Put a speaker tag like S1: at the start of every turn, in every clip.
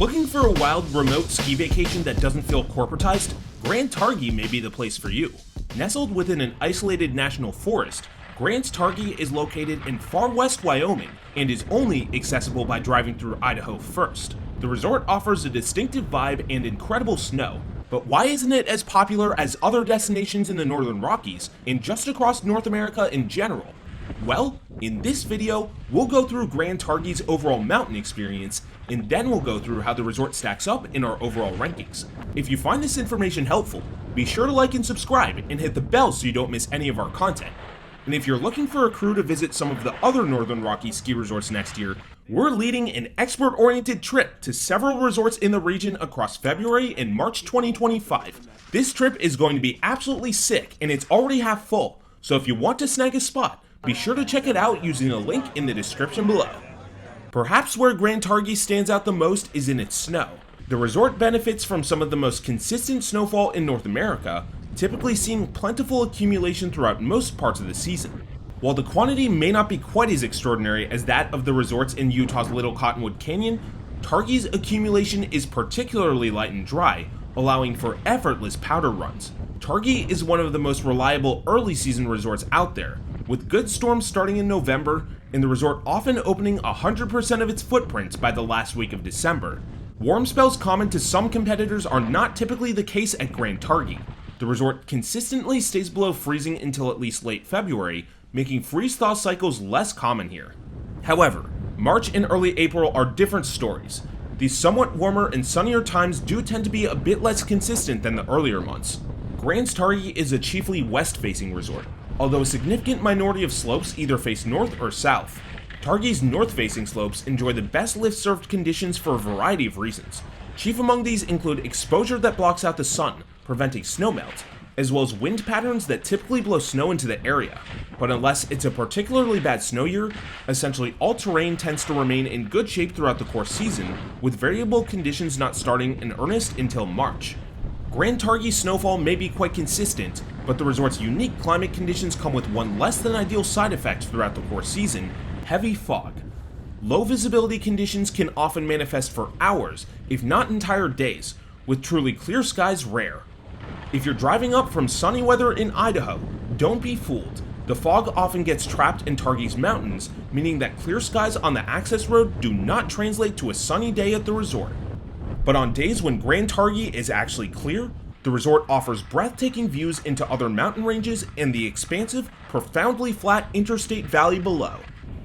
S1: Looking for a wild, remote ski vacation that doesn't feel corporatized? Grand Targhee may be the place for you. Nestled within an isolated national forest, Grand Targhee is located in far west Wyoming and is only accessible by driving through Idaho first. The resort offers a distinctive vibe and incredible snow, but why isn't it as popular as other destinations in the northern Rockies and just across North America in general? Well, in this video, we'll go through Grand Targhee's overall mountain experience, and then we'll go through how the resort stacks up in our overall rankings. If you find this information helpful, be sure to like and subscribe and hit the bell so you don't miss any of our content. And if you're looking for a crew to visit some of the other Northern Rockies ski resorts next year, we're leading an expert-oriented trip to several resorts in the region across February and March 2025. This trip is going to be absolutely sick, and it's already half full, so if you want to snag a spot, be sure to check it out using the link in the description below. Perhaps where Grand Targhee stands out the most is in its snow. The resort benefits from some of the most consistent snowfall in North America, typically seeing plentiful accumulation throughout most parts of the season. While the quantity may not be quite as extraordinary as that of the resorts in Utah's Little Cottonwood Canyon, Targhee's accumulation is particularly light and dry, allowing for effortless powder runs. Targhee is one of the most reliable early season resorts out there, with good storms starting in November and the resort often opening 100% of its footprint by the last week of December. Warm spells common to some competitors are not typically the case at Grand Targhee. The resort consistently stays below freezing until at least late February, making freeze-thaw cycles less common here. However, March and early April are different stories. These somewhat warmer and sunnier times do tend to be a bit less consistent than the earlier months. Grand Targhee is a chiefly west-facing resort, although a significant minority of slopes either face north or south. Targhee's north-facing slopes enjoy the best lift-served conditions for a variety of reasons. Chief among these include exposure that blocks out the sun, preventing snowmelt, as well as wind patterns that typically blow snow into the area. But unless it's a particularly bad snow year, essentially all terrain tends to remain in good shape throughout the course season, with variable conditions not starting in earnest until March. Grand Targhee's snowfall may be quite consistent, but the resort's unique climate conditions come with one less than ideal side effect throughout the course season: heavy fog. Low visibility conditions can often manifest for hours, if not entire days, with truly clear skies rare. If you're driving up from sunny weather in Idaho, don't be fooled. The fog often gets trapped in Targhee's mountains, meaning that clear skies on the access road do not translate to a sunny day at the resort. But on days when Grand Targhee is actually clear, the resort offers breathtaking views into other mountain ranges and the expansive, profoundly flat interstate valley below.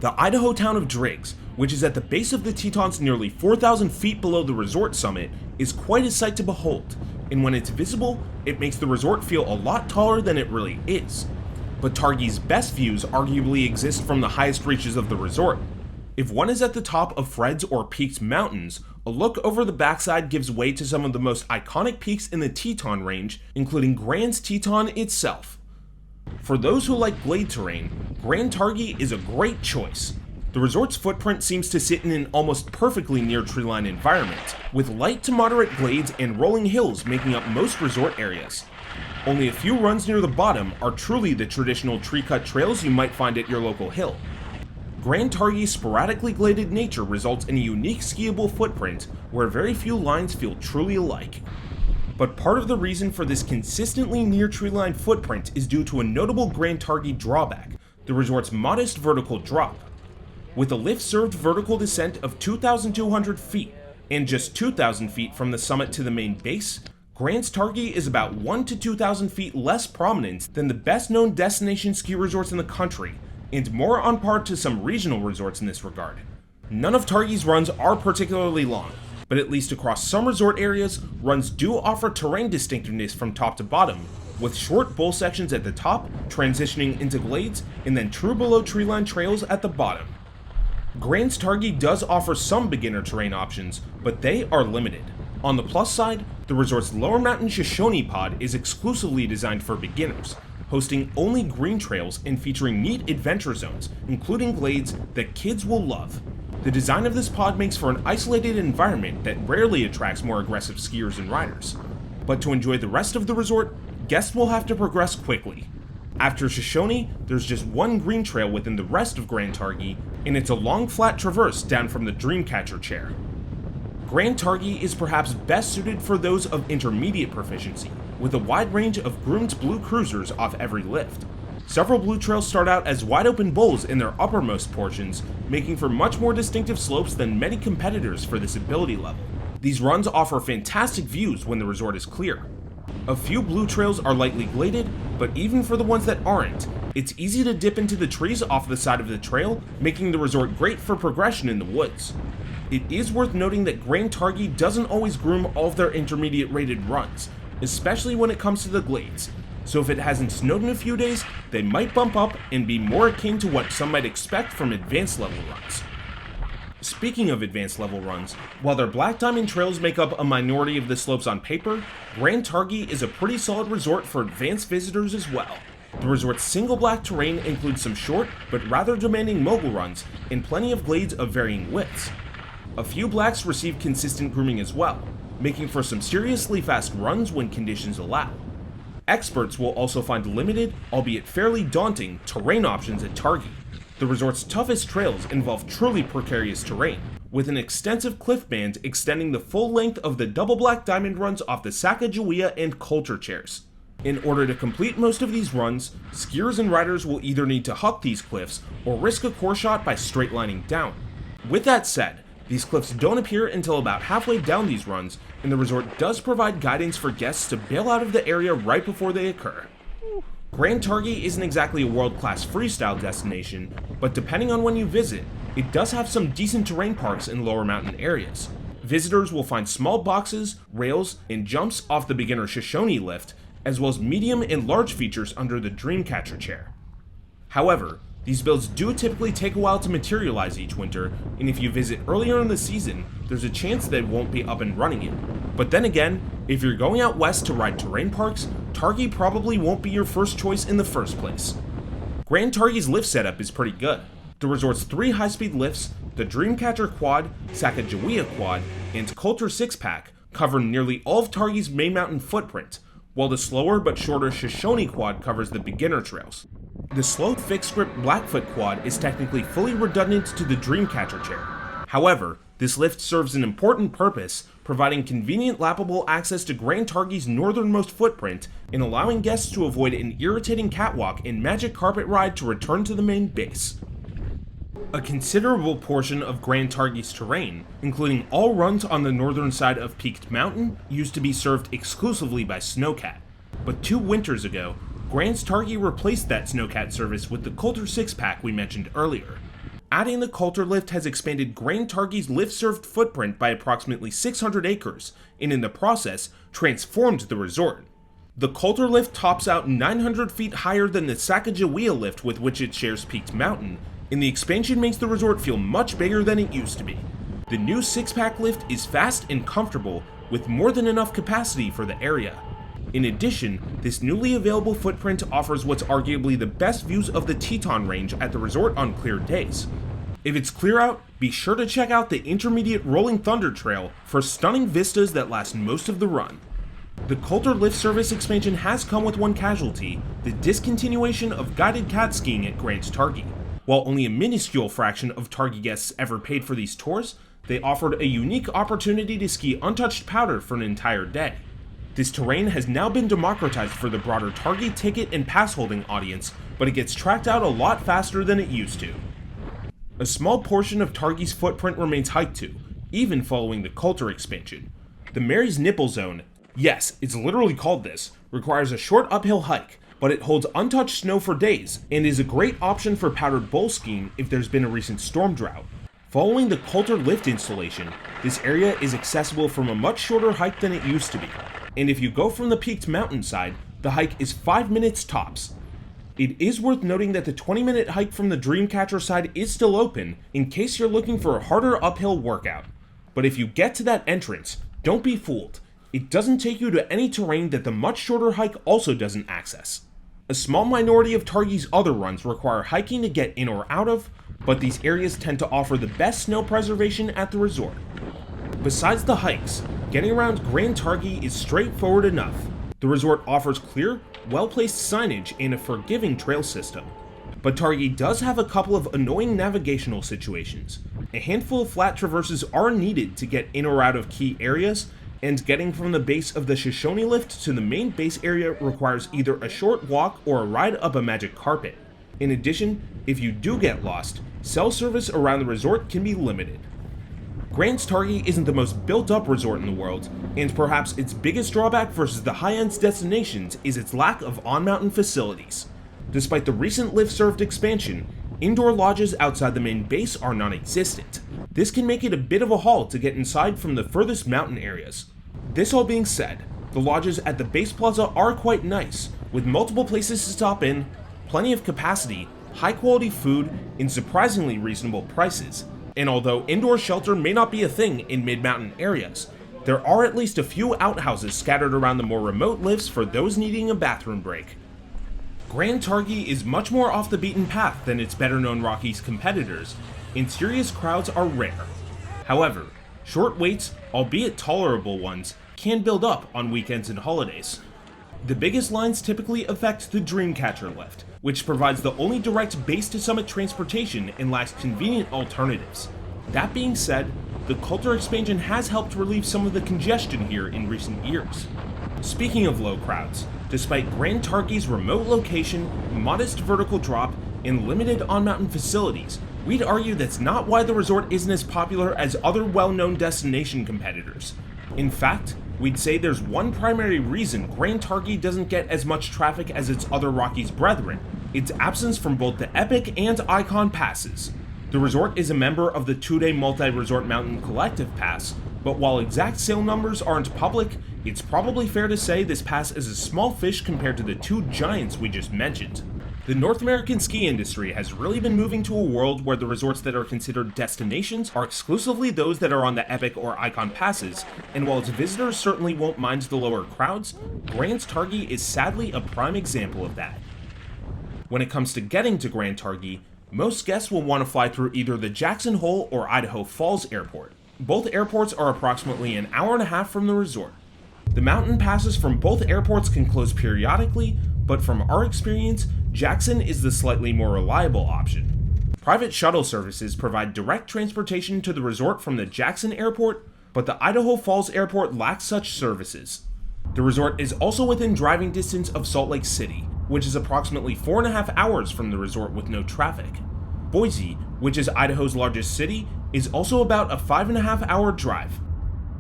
S1: The Idaho town of Driggs, which is at the base of the Tetons nearly 4,000 feet below the resort summit, is quite a sight to behold, and when it's visible, it makes the resort feel a lot taller than it really is. But Targhee's best views arguably exist from the highest reaches of the resort. If one is at the top of Fred's or Peak's mountains, a look over the backside gives way to some of the most iconic peaks in the Teton Range, including Grand's Teton itself. For those who like Glade Terrain, Grand Targhee is a great choice. The resort's footprint seems to sit in an almost perfectly near treeline environment, with light to moderate glades and rolling hills making up most resort areas. Only a few runs near the bottom are truly the traditional tree-cut trails you might find at your local hill. Grand Targhee's sporadically gladed nature results in a unique skiable footprint where very few lines feel truly alike. But part of the reason for this consistently near treeline footprint is due to a notable Grand Targhee drawback: the resort's modest vertical drop. With a lift-served vertical descent of 2,200 feet and just 2,000 feet from the summit to the main base, Grand Targhee is about 1,000 to 2,000 feet less prominent than the best-known destination ski resorts in the country, and more on par to some regional resorts in this regard. None of Targhee's runs are particularly long, but at least across some resort areas, runs do offer terrain distinctiveness from top to bottom, with short bowl sections at the top, transitioning into glades, and then true below treeline trails at the bottom. Grand Targhee does offer some beginner terrain options, but they are limited. On the plus side, the resort's lower mountain Shoshone pod is exclusively designed for beginners, hosting only green trails and featuring neat adventure zones, including glades that kids will love. The design of this pod makes for an isolated environment that rarely attracts more aggressive skiers and riders. But to enjoy the rest of the resort, guests will have to progress quickly. After Shoshone, there's just one green trail within the rest of Grand Targhee, and it's a long flat traverse down from the Dreamcatcher chair. Grand Targhee is perhaps best suited for those of intermediate proficiency, with a wide range of groomed blue cruisers off every lift. Several blue trails start out as wide open bowls in their uppermost portions, making for much more distinctive slopes than many competitors for this ability level. These runs offer fantastic views when the resort is clear. A few blue trails are lightly gladed, but even for the ones that aren't, it's easy to dip into the trees off the side of the trail, making the resort great for progression in the woods. It is worth noting that Grand Targhee doesn't always groom all of their intermediate rated runs, especially when it comes to the glades, so if it hasn't snowed in a few days, they might bump up and be more akin to what some might expect from advanced level runs. Speaking of advanced level runs, while their Black Diamond trails make up a minority of the slopes on paper, Grand Targhee is a pretty solid resort for advanced visitors as well. The resort's single black terrain includes some short but rather demanding mogul runs and plenty of glades of varying widths. A few blacks receive consistent grooming as well, making for some seriously fast runs when conditions allow. Experts will also find limited, albeit fairly daunting, terrain options at Targhee. The resort's toughest trails involve truly precarious terrain, with an extensive cliff band extending the full length of the double black diamond runs off the Sacagawea and Colter chairs. In order to complete most of these runs, skiers and riders will either need to huck these cliffs or risk a core shot by straight lining down. With that said, these cliffs don't appear until about halfway down these runs, and the resort does provide guidance for guests to bail out of the area right before they occur. Grand Targhee isn't exactly a world-class freestyle destination, but depending on when you visit, it does have some decent terrain parks in lower mountain areas. Visitors will find small boxes, rails, and jumps off the beginner Shoshone lift, as well as medium and large features under the Dreamcatcher chair. However, these builds do typically take a while to materialize each winter, and if you visit earlier in the season, there's a chance that it won't be up and running yet. But then again, if you're going out west to ride terrain parks, Targhee probably won't be your first choice in the first place. Grand Targhee's lift setup is pretty good. The resort's 3 high-speed lifts, the Dreamcatcher Quad, Sacagawea Quad, and Colter 6-pack, cover nearly all of Targhee's main mountain footprint, while the slower but shorter Shoshone Quad covers the beginner trails. The slow fixed grip Blackfoot Quad is technically fully redundant to the Dreamcatcher chair. However, this lift serves an important purpose, providing convenient lappable access to Grand Targhee's northernmost footprint and allowing guests to avoid an irritating catwalk and magic carpet ride to return to the main base. A considerable portion of Grand Targhee's terrain, including all runs on the northern side of Peaked Mountain, used to be served exclusively by Snowcat, but 2 winters ago, Grand Targhee replaced that Snowcat service with the Colter 6-pack we mentioned earlier. Adding the Colter lift has expanded Grand Targhee's lift-served footprint by approximately 600 acres, and in the process, transformed the resort. The Colter lift tops out 900 feet higher than the Sacagawea lift with which it shares Peaked Mountain, and the expansion makes the resort feel much bigger than it used to be. The new 6-pack lift is fast and comfortable, with more than enough capacity for the area. In addition, this newly available footprint offers what's arguably the best views of the Teton Range at the resort on clear days. If it's clear out, be sure to check out the intermediate Rolling Thunder Trail for stunning vistas that last most of the run. The Colter lift service expansion has come with one casualty, the discontinuation of guided cat skiing at Grand Targhee. While only a minuscule fraction of Targhee guests ever paid for these tours, they offered a unique opportunity to ski untouched powder for an entire day. This terrain has now been democratized for the broader Targhee ticket and pass holding audience, but it gets tracked out a lot faster than it used to. A small portion of Targhee's footprint remains hiked to, even following the Colter expansion. The Mary's Nipple Zone, yes, it's literally called this, requires a short uphill hike, but it holds untouched snow for days, and is a great option for powdered bowl skiing if there's been a recent storm drought. Following the Colter lift installation, this area is accessible from a much shorter hike than it used to be, and if you go from the peaked mountainside, the hike is 5 minutes tops. It is worth noting that the 20-minute hike from the Dreamcatcher side is still open, in case you're looking for a harder uphill workout. But if you get to that entrance, don't be fooled. It doesn't take you to any terrain that the much shorter hike also doesn't access. A small minority of Targhee's other runs require hiking to get in or out of, but these areas tend to offer the best snow preservation at the resort. Besides the hikes, getting around Grand Targhee is straightforward enough. The resort offers clear, well-placed signage and a forgiving trail system. But Targhee does have a couple of annoying navigational situations. A handful of flat traverses are needed to get in or out of key areas, and getting from the base of the Shoshone lift to the main base area requires either a short walk or a ride up a magic carpet. In addition, if you do get lost, cell service around the resort can be limited. Grand Targhee isn't the most built-up resort in the world, and perhaps its biggest drawback versus the high-end destinations is its lack of on-mountain facilities. Despite the recent lift-served expansion, indoor lodges outside the main base are non-existent. This can make it a bit of a haul to get inside from the furthest mountain areas. This all being said, the lodges at the base plaza are quite nice, with multiple places to stop in, plenty of capacity, high-quality food, and surprisingly reasonable prices. And although indoor shelter may not be a thing in mid-mountain areas, there are at least a few outhouses scattered around the more remote lifts for those needing a bathroom break. Grand Targhee is much more off the beaten path than its better-known Rockies competitors, and serious crowds are rare. However, short waits, albeit tolerable ones, can build up on weekends and holidays. The biggest lines typically affect the Dreamcatcher lift, which provides the only direct base-to-summit transportation and lacks convenient alternatives. That being said, the Colter expansion has helped relieve some of the congestion here in recent years. Speaking of low crowds, despite Grand Targhee's remote location, modest vertical drop, and limited on-mountain facilities, we'd argue that's not why the resort isn't as popular as other well-known destination competitors. In fact, we'd say there's one primary reason Grand Targhee doesn't get as much traffic as its other Rockies brethren: its absence from both the Epic and Icon passes. The resort is a member of the 2-day multi-resort mountain collective pass, but while exact sale numbers aren't public, it's probably fair to say this pass is a small fish compared to the two giants we just mentioned. The North American ski industry has really been moving to a world where the resorts that are considered destinations are exclusively those that are on the Epic or Icon passes, and while its visitors certainly won't mind the lower crowds, Grand Targhee is sadly a prime example of that. When it comes to getting to Grand Targhee, most guests will want to fly through either the Jackson Hole or Idaho Falls Airport. Both airports are approximately an hour and a half from the resort. The mountain passes from both airports can close periodically, but from our experience, Jackson is the slightly more reliable option. Private shuttle services provide direct transportation to the resort from the Jackson Airport, but the Idaho Falls Airport lacks such services. The resort is also within driving distance of Salt Lake City, which is approximately 4.5 hours from the resort with no traffic. Boise, which is Idaho's largest city, is also about a 5.5 hour drive.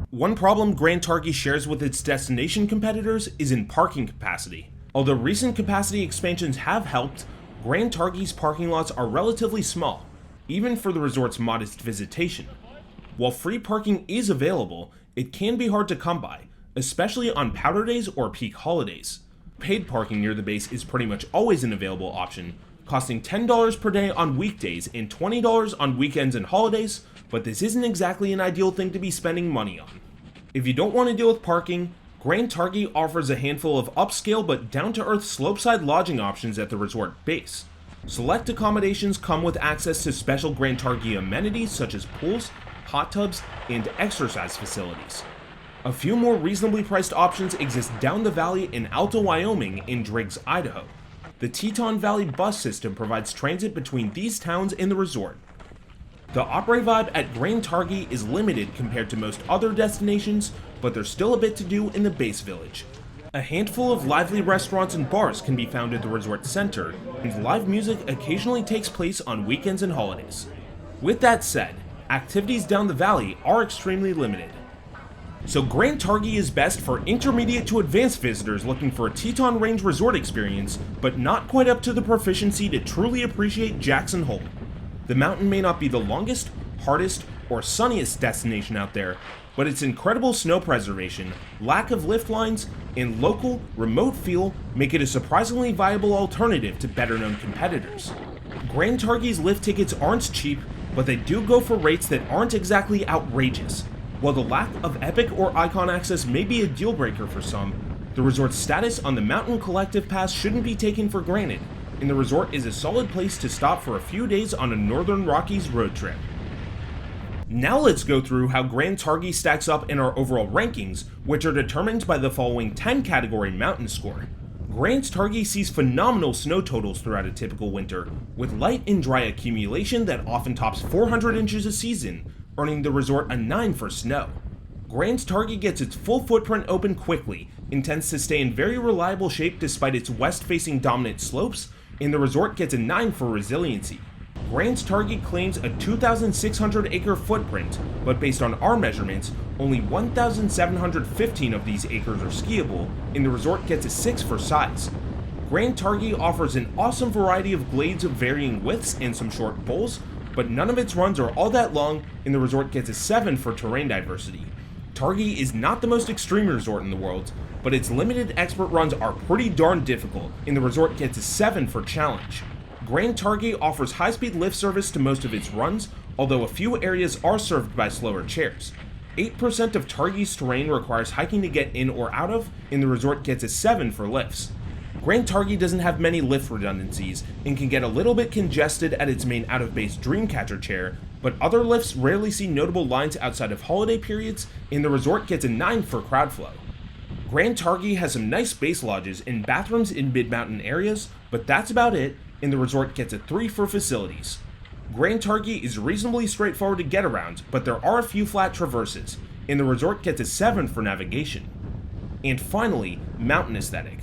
S1: One problem Grand Targhee shares with its destination competitors is in parking capacity. Although recent capacity expansions have helped, Grand Targhee's parking lots are relatively small, even for the resort's modest visitation. While free parking is available, it can be hard to come by, especially on powder days or peak holidays. Paid parking near the base is pretty much always an available option, costing $10 per day on weekdays and $20 on weekends and holidays, but this isn't exactly an ideal thing to be spending money on. If you don't want to deal with parking, Grand Targhee offers a handful of upscale but down-to-earth slopeside lodging options at the resort base. Select accommodations come with access to special Grand Targhee amenities such as pools, hot tubs, and exercise facilities. A few more reasonably priced options exist down the valley in Alta, Wyoming and Driggs, Idaho. The Teton Valley bus system provides transit between these towns and the resort. The Opry vibe at Grand Targhee is limited compared to most other destinations, but there's still a bit to do in the base village. A handful of lively restaurants and bars can be found at the resort center, and live music occasionally takes place on weekends and holidays. With that said, activities down the valley are extremely limited. So Grand Targhee is best for intermediate to advanced visitors looking for a Teton Range resort experience, but not quite up to the proficiency to truly appreciate Jackson Hole. The mountain may not be the longest, hardest, or sunniest destination out there, but its incredible snow preservation, lack of lift lines, and local, remote feel make it a surprisingly viable alternative to better-known competitors. Grand Targhee's lift tickets aren't cheap, but they do go for rates that aren't exactly outrageous. While the lack of Epic or Icon access may be a deal breaker for some, the resort's status on the Mountain Collective Pass shouldn't be taken for granted, and the resort is a solid place to stop for a few days on a Northern Rockies road trip. Now let's go through how Grand Targhee stacks up in our overall rankings, which are determined by the following 10 category mountain score. Grand Targhee sees phenomenal snow totals throughout a typical winter, with light and dry accumulation that often tops 400 inches a season, earning the resort a 9 for snow. Grand Targhee gets its full footprint open quickly and tends to stay in very reliable shape despite its west-facing dominant slopes, and the resort gets a 9 for resiliency. Grand Targhee claims a 2,600 acre footprint, but based on our measurements, only 1,715 of these acres are skiable, and the resort gets a 6 for size. Grand Targhee offers an awesome variety of glades of varying widths and some short bowls, but none of its runs are all that long, and the resort gets a 7 for terrain diversity. Targhee is not the most extreme resort in the world, but its limited expert runs are pretty darn difficult, and the resort gets a 7 for challenge. Grand Targhee offers high-speed lift service to most of its runs, although a few areas are served by slower chairs. 8% of Targhee's terrain requires hiking to get in or out of, and the resort gets a 7 for lifts. Grand Targhee doesn't have many lift redundancies, and can get a little bit congested at its main out-of-base Dreamcatcher chair, but other lifts rarely see notable lines outside of holiday periods, and the resort gets a 9 for crowd flow. Grand Targhee has some nice base lodges and bathrooms in mid-mountain areas, but that's about it, and the resort gets a 3 for facilities. Grand Targhee is reasonably straightforward to get around, but there are a few flat traverses, and the resort gets a 7 for navigation. And finally, mountain aesthetic.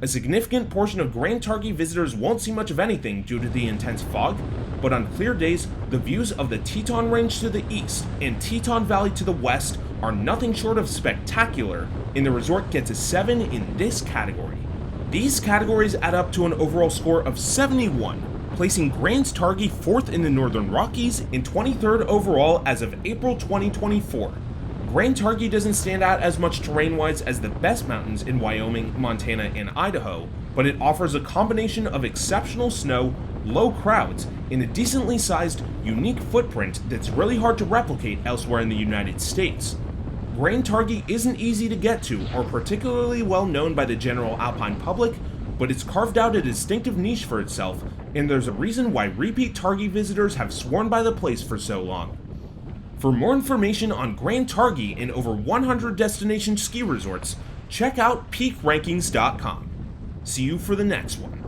S1: A significant portion of Grand Targhee visitors won't see much of anything due to the intense fog, but on clear days, the views of the Teton Range to the east and Teton Valley to the west are nothing short of spectacular, and the resort gets a 7 in this category. These categories add up to an overall score of 71, placing Grand Targhee 4th in the Northern Rockies and 23rd overall as of April 2024. Grand Targhee doesn't stand out as much terrain-wise as the best mountains in Wyoming, Montana, and Idaho, but it offers a combination of exceptional snow, low crowds, and a decently sized, unique footprint that's really hard to replicate elsewhere in the United States. Grand Targhee isn't easy to get to or particularly well known by the general alpine public, but it's carved out a distinctive niche for itself, and there's a reason why repeat Targhee visitors have sworn by the place for so long. For more information on Grand Targhee and over 100 destination ski resorts, check out peakrankings.com. See you for the next one.